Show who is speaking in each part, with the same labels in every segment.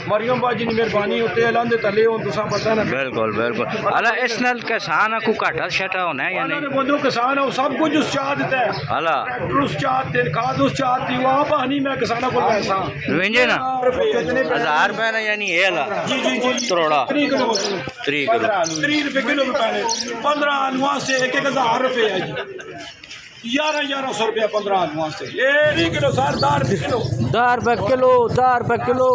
Speaker 1: मरियम बाजी की मेहरबानी होते ऐलान दे तले हो तुसा पता ना।
Speaker 2: बिल्कुल बिल्कुल। अला इस नाल किसान को घाटा शाटा होना है या नहीं?
Speaker 1: बंदो किसान है सब कुछ उस चाह देता है।
Speaker 2: अला
Speaker 1: ट्रैक्टर उस चाह ते खाद उस चाह ती वहां पानी मैं किसानों को पैसा
Speaker 2: वेंजे ना 1000 रुपए ना यानी ये अला
Speaker 1: जी जी जी
Speaker 2: तरोड़ा
Speaker 1: 3 किलो
Speaker 2: 3 किलो
Speaker 1: 3 रुपए किलो रुपए 15 आलुआ से 1000 रुपए है जी 1100 रुपया 15 आलुआ से ये 3 किलो सर 10 रुपए किलो
Speaker 2: 10 रुपए किलो 10 रुपए किलो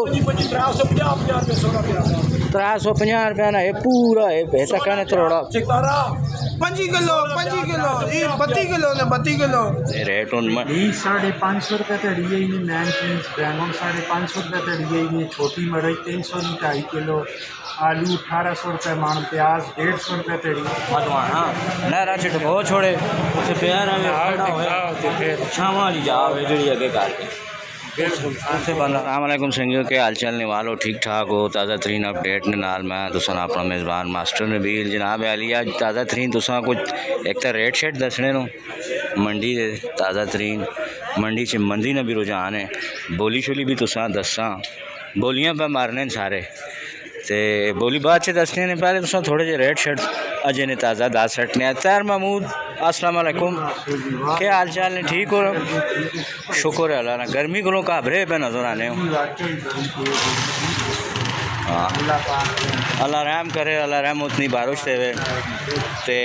Speaker 2: 350 रुपया ना ये पूरा है पैसा कहने तरोड़ा
Speaker 3: 25 किलो 25 किलो ये 32 किलो ने 32 किलो
Speaker 2: रेट उन
Speaker 4: 550 रुपये तड़ी है इन्हें मैन चीज बैंगन 550 रुपये तड़ी है इन्हें छोटी मरई 300 की 2.5 किलो आलू 1800 रुपये मान प्याज 150 रुपये तड़ी
Speaker 2: हाँ नहरा चिट बहुत छोड़े उसे प्यार छावा वाली जाओ जी अगे कर अस्सलामुअलैकुम संगियों के हाल चाल वालों ठीक ठाक हो। ताज़ा तरीन अपडेट ने नाल मैं तुसा अपना मेज़बान मास्टर नबील जनाब अली आज ताज़ा तरीन तुसा कुछ एक तो रेट शेट दसने नो मंडी दे ताज़ा तरीन मंडी च मंदी ने भी रुझान है बोली शोली भी तुसा दसा बोलियां पे मारने सारे ते बोली बाद च दसने ने पहले तुसा थोड़े जे रेट शेट अजे ने ताज़ा दस सटने तैर महमूद अस्सलाम वालेकुम क्या हाल चाल ने ठीक हो? शुक्र है अल्लाह ना गर्मी को घाबरे पे नजर आने हो। हाँ अल्लाह रहम करे अल्लाह रहम उतनी बारिश देवे ते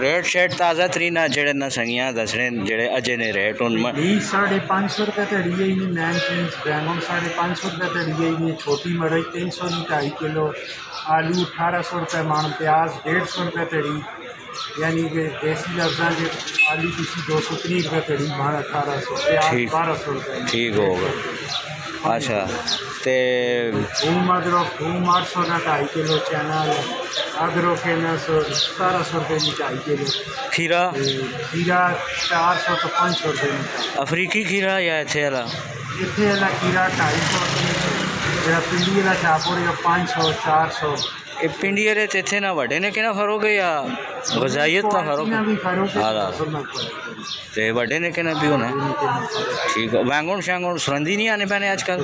Speaker 2: रेट शेट ताज़ा तरीन जेड़े ना संगियां दसने जेड़े अजे ने रेट उन
Speaker 4: 550 रुपये तड़ी है इन्हें मैन चीज बैंगन 550 रुपये तड़ी है इन्हें छोटी मरई 300 की 2.5 किलो आलू 1800 रुपये मान प्याज 150 रुपये तड़ी यानी कि देसी लफ्जा के आलू किसी 230 रुपये तड़ी मान 1800 प्याज 1200 रुपये
Speaker 2: ठीक होगा। अच्छा ते
Speaker 4: थूम अदरक थूम 800 का 2.5 किलो चना अदरक है ना 1700 रुपये की 2.5 किलो
Speaker 2: खीरा
Speaker 4: खीरा 400 तो 500 रुपये
Speaker 2: अफ्रीकी खीरा या इत्थे वाला
Speaker 4: इतने वाला खीरा 250 पिंडी वाला छापोर 500 400
Speaker 2: ये पिंडी वाले इतने ना वड्डे ने कितना फर्क है या गजाइत का फर्क हाँ तो वड्डे ने कितना भी होना ठीक है। बैंगन शैंगन सुरंदी नहीं आने पैने आजकल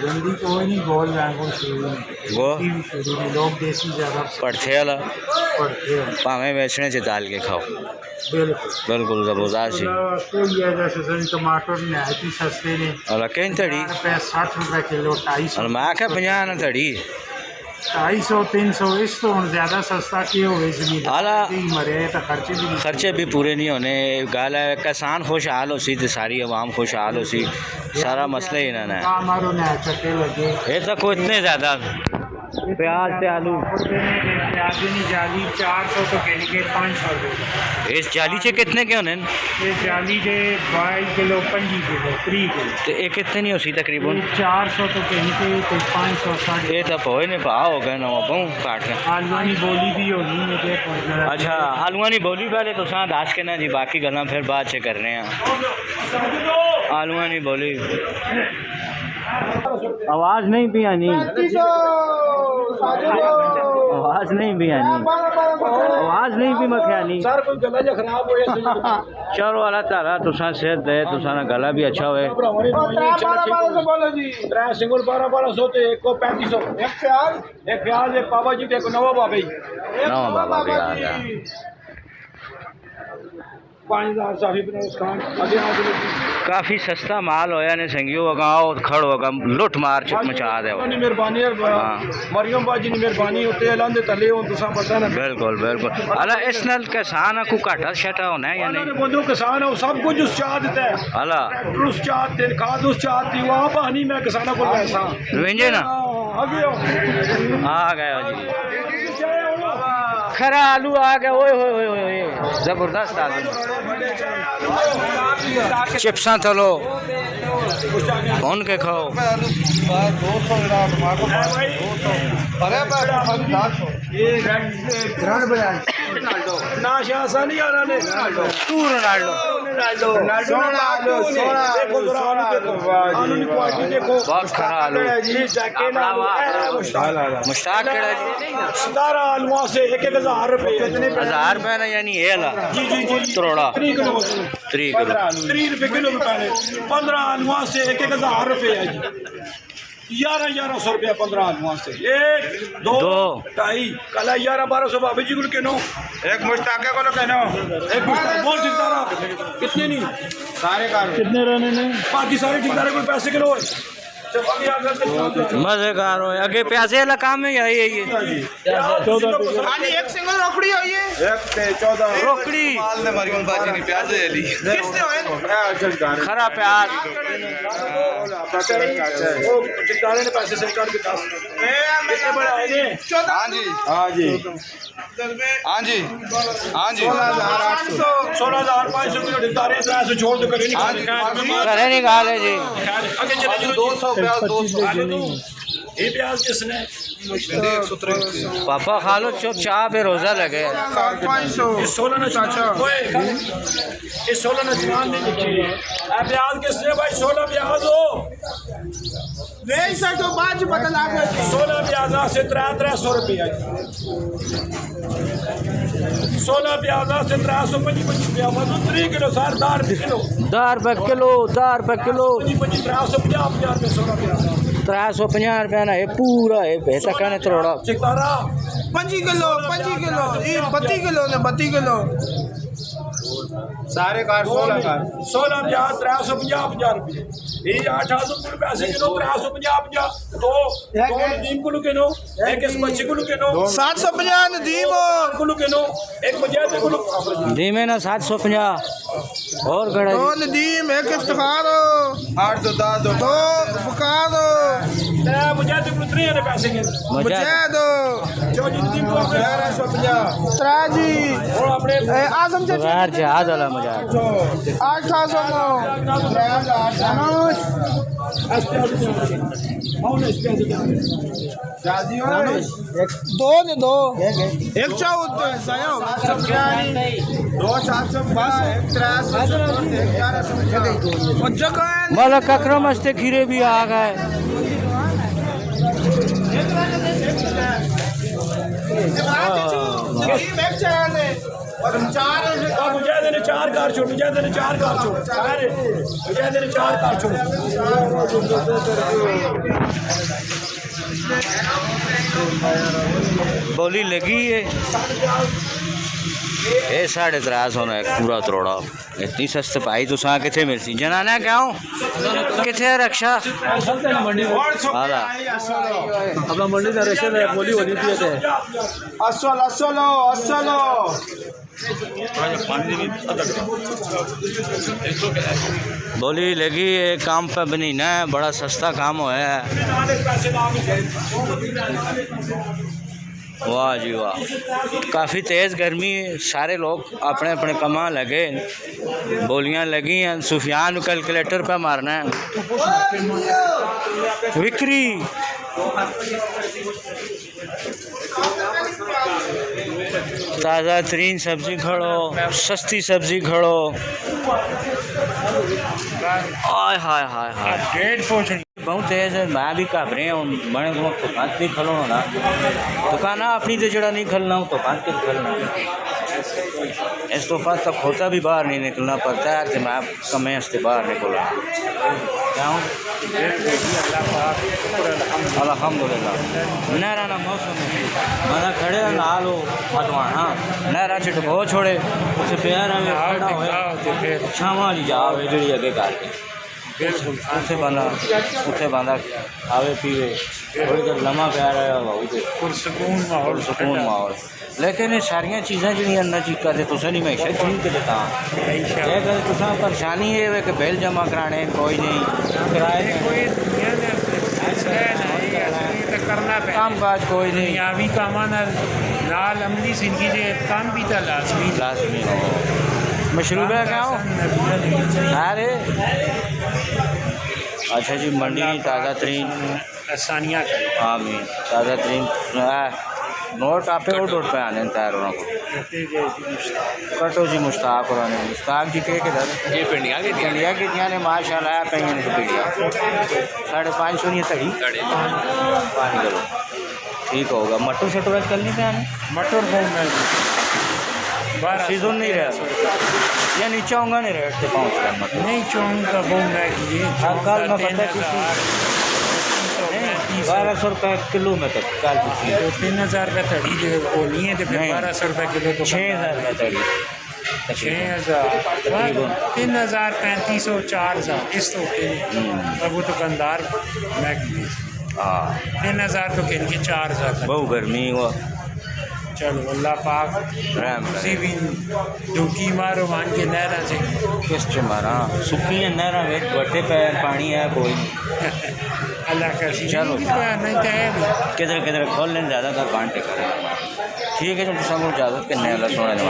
Speaker 2: गो
Speaker 4: लोग देसी ज़्यादा
Speaker 2: पड़थे वाला भावें बेचने से दाल के खाओ बिल्कुल ज़बरदस्त
Speaker 4: टमाटर नहायत सस्ते ने
Speaker 2: अला कहीं तड़ी
Speaker 4: 60 रुपये किलो 250
Speaker 2: मैं आख्या 50 ना तड़ी
Speaker 4: 250 300 इस तो ज़्यादा सस्ता क्यों मरे तो
Speaker 2: खर्चे भी पूरे नहीं होने गाल है किसान खुशहाल हो सी तो सारी आवाम खुशहाल हो सी सारा मसला ही ना है ये तो कोई इतने ज़्यादा प्याज ते आलू
Speaker 4: जाली 400 तो के 500 रुपये
Speaker 2: इस जाली से कितने के होने
Speaker 4: ये जाली के 22 किलो 25 किलो 3 किलो
Speaker 2: तो ये कितने नहीं हो सी तकरीबन
Speaker 4: 400 तो के 500
Speaker 2: ये तो पोए ने पा हो गए ना बहु काट के
Speaker 4: आलूआनी बोली भी होनी है।
Speaker 2: अच्छा आलूआनी बोली पहले तो सा दस के ना जी बाकी गल्ला फिर बाद से कर रहे हैं। आलूआनी बोली आवाज़ नहीं भी आनी आवाज़ नहीं भी आनी आवाज़ नहीं भी मखियानी
Speaker 1: सर कोई गला जा खराब हो
Speaker 2: चलो अल्लाह ताला तुसा सेहत दे तुसा ना गला भी अच्छा होए।
Speaker 1: 3 सिंगल 1200 ते एक को 3500 एक प्याज एक बाबा जी के नवा बाबा जी
Speaker 2: नवा बाबा भी आ गया
Speaker 1: 5000 साफी बना उसका आगे
Speaker 2: काफ़ी सस्ता माल होया ने संगियो वगाओ खड़ होगा लुट मार मचा दे
Speaker 1: मेहरबानी मरियम बाजी की मेहरबानी होते ऐलान दे तले हो तुसा पता ना।
Speaker 2: बिल्कुल बिल्कुल। अला इस नाल किसान को घाटा शाटा होना है या नहीं?
Speaker 1: बंदो किसान है सब कुछ उस चाह देता है।
Speaker 2: अला
Speaker 1: ट्रैक्टर उस चाह ते खाद उस चाह ती वहां पानी मैं किसानों को पैसा
Speaker 2: वेंजे ना
Speaker 1: आगे
Speaker 2: आ गए जी खरा आलू आ गया ओए होए होए होए जबरदस्त आलू चिप्सा तलो कौन के खाओ ना शासा नहीं आ रहा ने तू रोनाल्डो बहुत खरा आलू मुश्ताक केड़ा जी
Speaker 1: 17 आलुआ से 1000 रुपये
Speaker 2: 1000 रुपये ना यानी ये ला
Speaker 1: जी जी जी
Speaker 2: तरोड़ा
Speaker 1: 3 किलो
Speaker 2: 3 किलो
Speaker 1: 3 रुपये किलो रुपये 15 आलुआ से 1000 रुपये है जी 1100 रुपया 15 आलू से 1 2
Speaker 2: दो।
Speaker 1: 2.5 कल 1100-1200 भाभी जी को कहनो
Speaker 3: एक मुश्ताके को कहनो
Speaker 1: एक बोल ठेकेदारा कितने नहीं
Speaker 3: सारे कार
Speaker 4: कितने रहने ने
Speaker 1: बाकी सारे ठेकेदारे कोई पैसे किलो है जब अभी आगे से
Speaker 2: मजेदार हो अगे प्यासे वाला काम है यही है ये
Speaker 4: 14
Speaker 3: खाली एक सिंगल रोकड़ी है ये 1 से 14
Speaker 2: रोकड़ी
Speaker 5: माल ने मारी बाजी नहीं प्याज है ली
Speaker 3: किसने होए
Speaker 2: खरा प्याज
Speaker 1: ठेकेदारे ने पैसे सरकार के पास कितने बड़े आएंगे
Speaker 3: हाँ जी
Speaker 5: हाँ जी हाँ जी हाँ जी
Speaker 1: 16,500 किलो ठेकेदारे से छोड़ दो करे नहीं
Speaker 2: करे निकाले जी
Speaker 1: आगे चले जाओ
Speaker 5: 200 प्याज 200
Speaker 1: आगे तो ये प्याज किसने
Speaker 2: पापा खा लो चुपचाप पे रोजा लगे
Speaker 3: 500
Speaker 1: ये 16 ना चाचा ये 16 ना जवान नहीं लिखी है प्याज किसने भाई 16 प्याज हो
Speaker 3: वैसा तो बाज बदला
Speaker 1: 16 प्याज से 300 रुपया 16 प्याज से 325 रुपया मतलब 3 किलो सार 10 किलो
Speaker 2: ₹10 किलो ₹10
Speaker 1: 350 में 16 प्याज
Speaker 2: 350 रुपया ना ये पूरा है पैसा कहने थोड़ा
Speaker 1: चिकारा
Speaker 3: 5 किलो ये 32 किलो ने 32 किलो सारे कार 16 कार
Speaker 1: 16 प्याज 350 रुपये ये 800 पैसे किलो 350 दो नीम को किलो एक इस मच्छी को किलो
Speaker 3: 750 नदीम
Speaker 1: को किलो एक बजाय को
Speaker 2: धीमे ना 750 और गड़ा
Speaker 3: दो नदीम एक इफ्तिखार 8 तो 10 दो बुकार
Speaker 1: बजाय को 3 पैसे के
Speaker 2: मजा
Speaker 3: दो
Speaker 1: जो नीम को
Speaker 3: 1150 तराजी
Speaker 1: और अपने
Speaker 3: आजम
Speaker 2: यार जहाज वाला मजा
Speaker 3: 2 ने 2 एक 14
Speaker 2: मलक अकरम हस्ते खीरे भी आ गए
Speaker 1: मुजाहिद ने 4 कार छोड़ मुजाहिद ने 4 कार छोड़ मुजाहिद ने 4 कार छोड़
Speaker 2: बोली लगी है ये 350 होना पूरा तरोड़ा इतनी सस्ते पाई तो सा किथे मिलती जनाना क्यों किथे रक्षा वाला
Speaker 4: अपना मंडी का रेशन है बोली होनी चाहिए
Speaker 2: बोली लगी ये काम पे बनी ना बड़ा सस्ता काम हुआ है वाह जी वाह काफ़ी तेज़ गर्मी है सारे लोग अपने अपने कमा लगे बोलियां लगी हैं सुफियान कैलकुलेटर पे मारना है विक्री ताज़ा तरीन सब्ज़ी खड़ो सस्ती सब्ज़ी खड़ो हाय हाय हाय हाय बहुत तेज़ है मैं भी घबरे हूँ बड़े दुकान नहीं खलो ना दुकान अपनी तो जड़ा नहीं खलना हूँ दुकान के खलना इस तो बाद तक होता भी बाहर नहीं निकलना पड़ता है तो मैं कमे हंसते बाहर निकला क्या अल्हम्दुलिल्लाह नहरा ना मौसम मना खड़े ना लो फटवाना नहरा छिट हो छोड़े उसे प्यार खड़ा होए छावा वाली जावे जी अगे करके उसे बंदा खावे पीवे थोड़ी देर लम्हा प्यार आया
Speaker 4: पुरसकून
Speaker 2: माहौल लेकिन ये सारिया चीज़ां जी अंदर चीका तो तुसें नहीं मैशा ठीक है देता अगर तुसा परेशानी है कि बिल जमा कराने कोई नहीं किराए काम काज कोई नहीं
Speaker 4: दुनियावी कामां नाल अमली जिंदगी दे काम भी तो
Speaker 2: लाजमी हो मशरूब है क्या हो अरे अच्छा जी मंडी ताज़ा तरीन
Speaker 4: आसानियाँ
Speaker 2: आमीन ताज़ा तरीन नोट आपे और नोट पे आने तैयार होना को कटो जी मुश्ताक और आने मुश्ताक जी के किधर
Speaker 5: ये पिंडिया के
Speaker 2: इंडिया की दिया ने माशाल्लाह पे इनको पिंडिया 550 नहीं तड़ी 5 किलो ठीक होगा मटर शटर कल नहीं पे आने
Speaker 4: मटर
Speaker 2: सीजन नहीं रहा या नीचे होगा नहीं रेट से पहुँच
Speaker 4: नहीं चौंग का बोंग है
Speaker 2: कल मैं पता किसी 1200 रुपये किलो में तो कल पूछी
Speaker 4: तो 3000 रुपये तड़ी जो होनी है तो फिर
Speaker 2: नहीं।
Speaker 4: 1200 रुपये किलो तो
Speaker 2: 6000 रुपये तड़ी
Speaker 4: 6000 3000 3500 4000 इस तो अब वो दुकानदार महंगी
Speaker 2: हाँ
Speaker 4: 3000 तो किन के 4000
Speaker 2: बहुत गर्मी हुआ
Speaker 4: चलो अल्लाह पाक
Speaker 2: रहम
Speaker 4: किसी भी दुखी मारो मान के नहरा से
Speaker 2: किस च मारा सुखी नहर में बड़े पैर पानी है कोई
Speaker 4: अल्लाह का
Speaker 2: चलो।
Speaker 4: नहीं तो है भी
Speaker 2: किधर किधर खोल लें ज़्यादातर कांटे करें ठीक है जब सब इजाज़त करने वाला सोने